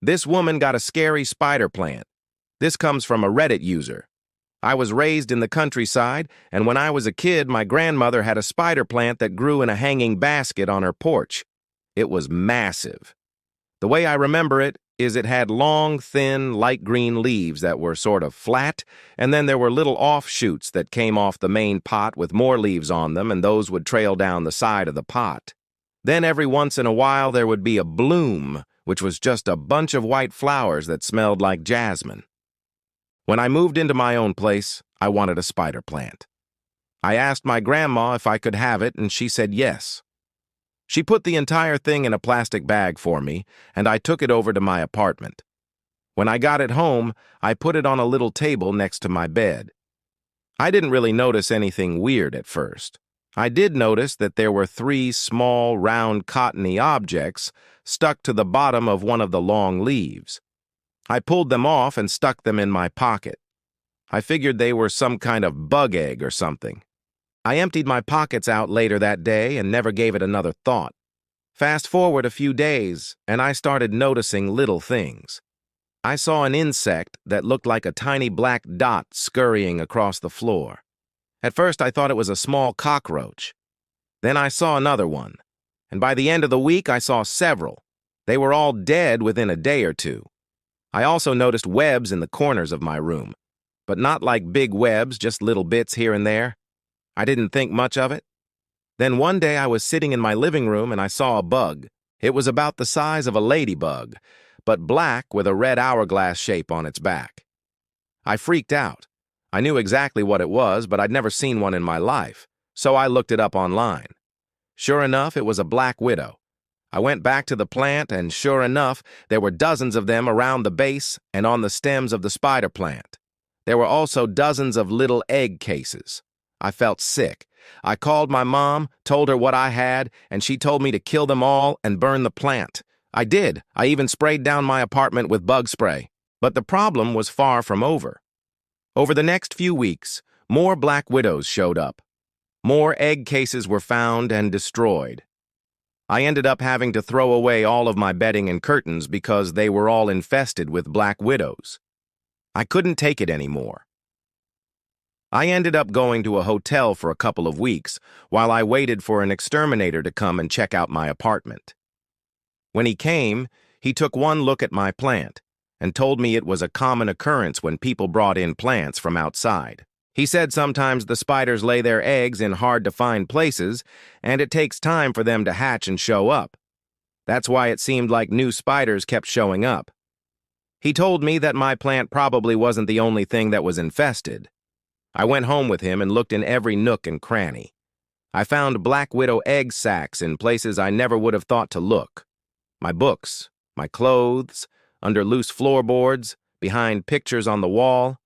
This woman got a scary spider plant. This comes from a Reddit user. I was raised in the countryside, and when I was a kid, my grandmother had a spider plant that grew in a hanging basket on her porch. It was massive. The way I remember it is it had long, thin, light green leaves that were sort of flat, and then there were little offshoots that came off the main pot with more leaves on them, and those would trail down the side of the pot. Then every once in a while there would be a bloom, which was just a bunch of white flowers that smelled like jasmine. When I moved into my own place, I wanted a spider plant. I asked my grandma if I could have it, and she said yes. She put the entire thing in a plastic bag for me, and I took it over to my apartment. When I got it home, I put it on a little table next to my bed. I didn't really notice anything weird at first. I did notice that there were 3 small, round, cottony objects stuck to the bottom of one of the long leaves. I pulled them off and stuck them in my pocket. I figured they were some kind of bug egg or something. I emptied my pockets out later that day and never gave it another thought. Fast forward a few days, and I started noticing little things. I saw an insect that looked like a tiny black dot scurrying across the floor. At first, I thought it was a small cockroach. Then I saw another one, and by the end of the week, I saw several. They were all dead within a day or two. I also noticed webs in the corners of my room, but not like big webs, just little bits here and there. I didn't think much of it. Then one day I was sitting in my living room and I saw a bug. It was about the size of a ladybug, but black with a red hourglass shape on its back. I freaked out. I knew exactly what it was, but I'd never seen one in my life, so I looked it up online. Sure enough, it was a black widow. I went back to the plant, and sure enough, there were dozens of them around the base and on the stems of the spider plant. There were also dozens of little egg cases. I felt sick. I called my mom, told her what I had, and she told me to kill them all and burn the plant. I did. I even sprayed down my apartment with bug spray. But the problem was far from over. Over the next few weeks, more black widows showed up. More egg cases were found and destroyed. I ended up having to throw away all of my bedding and curtains because they were all infested with black widows. I couldn't take it anymore. I ended up going to a hotel for a couple of weeks while I waited for an exterminator to come and check out my apartment. When he came, he took one look at my plant and told me it was a common occurrence when people brought in plants from outside. He said sometimes the spiders lay their eggs in hard-to-find places, and it takes time for them to hatch and show up. That's why it seemed like new spiders kept showing up. He told me that my plant probably wasn't the only thing that was infested. I went home with him and looked in every nook and cranny. I found black widow egg sacs in places I never would have thought to look. My books, my clothes, under loose floorboards, behind pictures on the wall.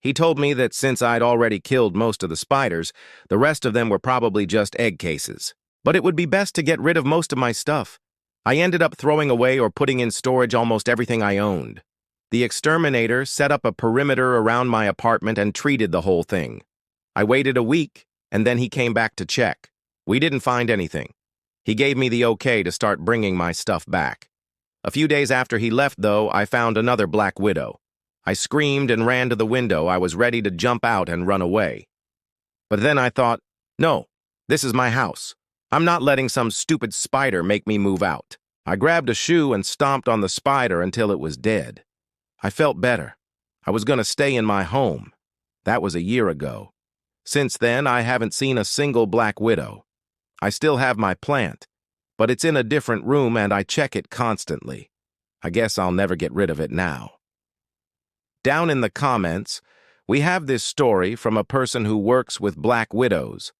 He told me that since I'd already killed most of the spiders, the rest of them were probably just egg cases. But it would be best to get rid of most of my stuff. I ended up throwing away or putting in storage almost everything I owned. The exterminator set up a perimeter around my apartment and treated the whole thing. I waited a week, and then he came back to check. We didn't find anything. He gave me the okay to start bringing my stuff back. A few days after he left, though, I found another black widow. I screamed and ran to the window. I was ready to jump out and run away. But then I thought, no, this is my house. I'm not letting some stupid spider make me move out. I grabbed a shoe and stomped on the spider until it was dead. I felt better. I was going to stay in my home. That was a year ago. Since then, I haven't seen a single black widow. I still have my plant, but it's in a different room and I check it constantly. I guess I'll never get rid of it now. Down in the comments, we have this story from a person who works with black widows.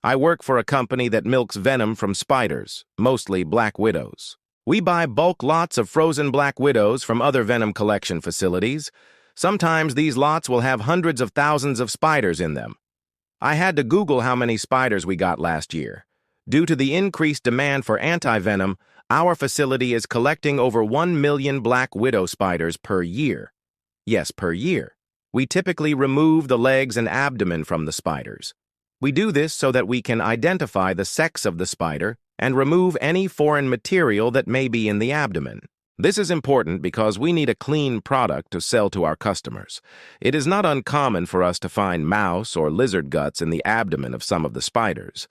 I work for a company that milks venom from spiders, mostly black widows. We buy bulk lots of frozen black widows from other venom collection facilities. Sometimes these lots will have hundreds of thousands of spiders in them. I had to Google how many spiders we got last year. Due to the increased demand for anti-venom, our facility is collecting over 1 million black widow spiders per year. Yes, per year. We typically remove the legs and abdomen from the spiders. We do this so that we can identify the sex of the spider and remove any foreign material that may be in the abdomen. This is important because we need a clean product to sell to our customers. It is not uncommon for us to find mouse or lizard guts in the abdomen of some of the spiders.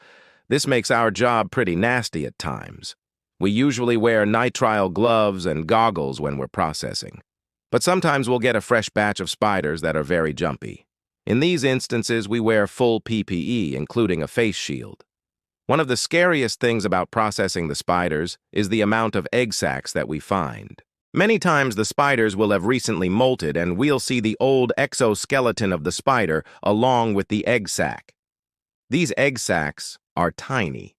This makes our job pretty nasty at times. We usually wear nitrile gloves and goggles when we're processing. But sometimes we'll get a fresh batch of spiders that are very jumpy. In these instances, we wear full PPE, including a face shield. One of the scariest things about processing the spiders is the amount of egg sacs that we find. Many times the spiders will have recently molted and we'll see the old exoskeleton of the spider along with the egg sac. These egg sacs are tiny.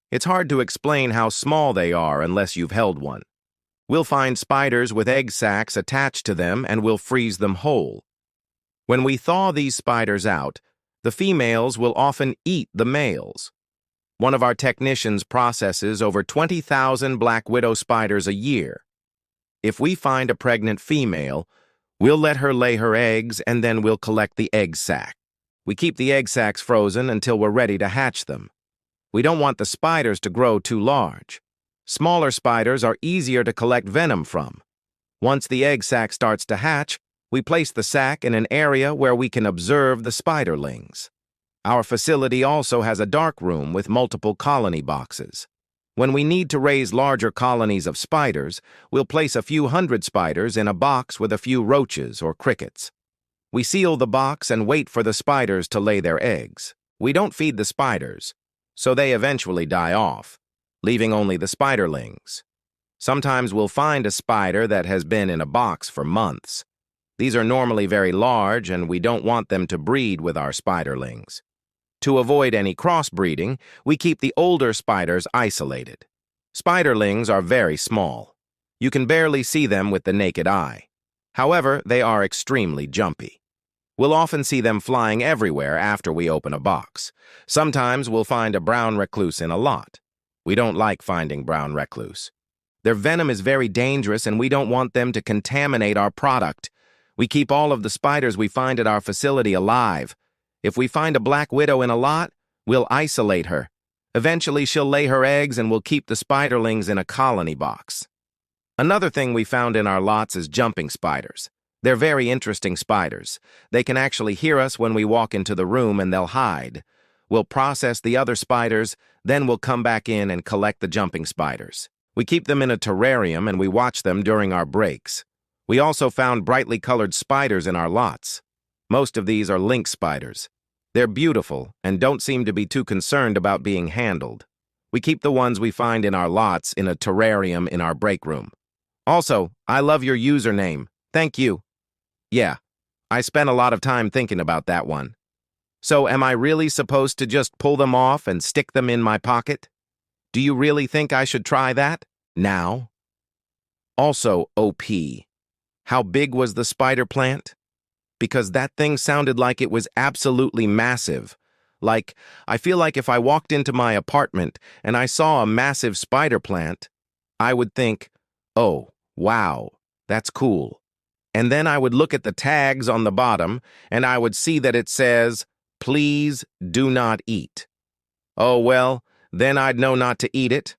It's hard to explain how small they are unless you've held one. We'll find spiders with egg sacs attached to them and we'll freeze them whole. When we thaw these spiders out, the females will often eat the males. One of our technicians processes over 20,000 black widow spiders a year. If we find a pregnant female, we'll let her lay her eggs and then we'll collect the egg sac. We keep the egg sacs frozen until we're ready to hatch them. We don't want the spiders to grow too large. Smaller spiders are easier to collect venom from. Once the egg sac starts to hatch, we place the sac in an area where we can observe the spiderlings. Our facility also has a dark room with multiple colony boxes. When we need to raise larger colonies of spiders, we'll place a few hundred spiders in a box with a few roaches or crickets. We seal the box and wait for the spiders to lay their eggs. We don't feed the spiders, so they eventually die off, leaving only the spiderlings. Sometimes we'll find a spider that has been in a box for months. These are normally very large and we don't want them to breed with our spiderlings. To avoid any crossbreeding, we keep the older spiders isolated. Spiderlings are very small. You can barely see them with the naked eye. However, they are extremely jumpy. We'll often see them flying everywhere after we open a box. Sometimes we'll find a brown recluse in a lot. We don't like finding brown recluse. Their venom is very dangerous and we don't want them to contaminate our product. We keep all of the spiders we find at our facility alive. If we find a black widow in a lot, we'll isolate her. Eventually, she'll lay her eggs and we'll keep the spiderlings in a colony box. Another thing we found in our lots is jumping spiders. They're very interesting spiders. They can actually hear us when we walk into the room and they'll hide. We'll process the other spiders, then we'll come back in and collect the jumping spiders. We keep them in a terrarium and we watch them during our breaks. We also found brightly colored spiders in our lots. Most of these are lynx spiders. They're beautiful and don't seem to be too concerned about being handled. We keep the ones we find in our lots in a terrarium in our break room. Also, I love your username. Thank you. Yeah, I spent a lot of time thinking about that one. So am I really supposed to just pull them off and stick them in my pocket? Do you really think I should try that? Now? Also, OP. How big was the spider plant? Because that thing sounded like it was absolutely massive. Like, I feel like if I walked into my apartment and I saw a massive spider plant, I would think, oh, wow, that's cool. And then I would look at the tags on the bottom and I would see that it says, please do not eat. Oh, well, then I'd know not to eat it.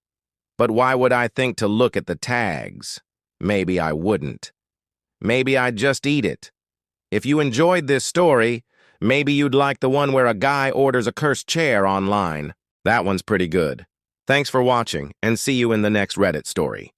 But why would I think to look at the tags? Maybe I wouldn't. Maybe I'd just eat it. If you enjoyed this story, maybe you'd like the one where a guy orders a cursed chair online. That one's pretty good. Thanks for watching, and see you in the next Reddit story.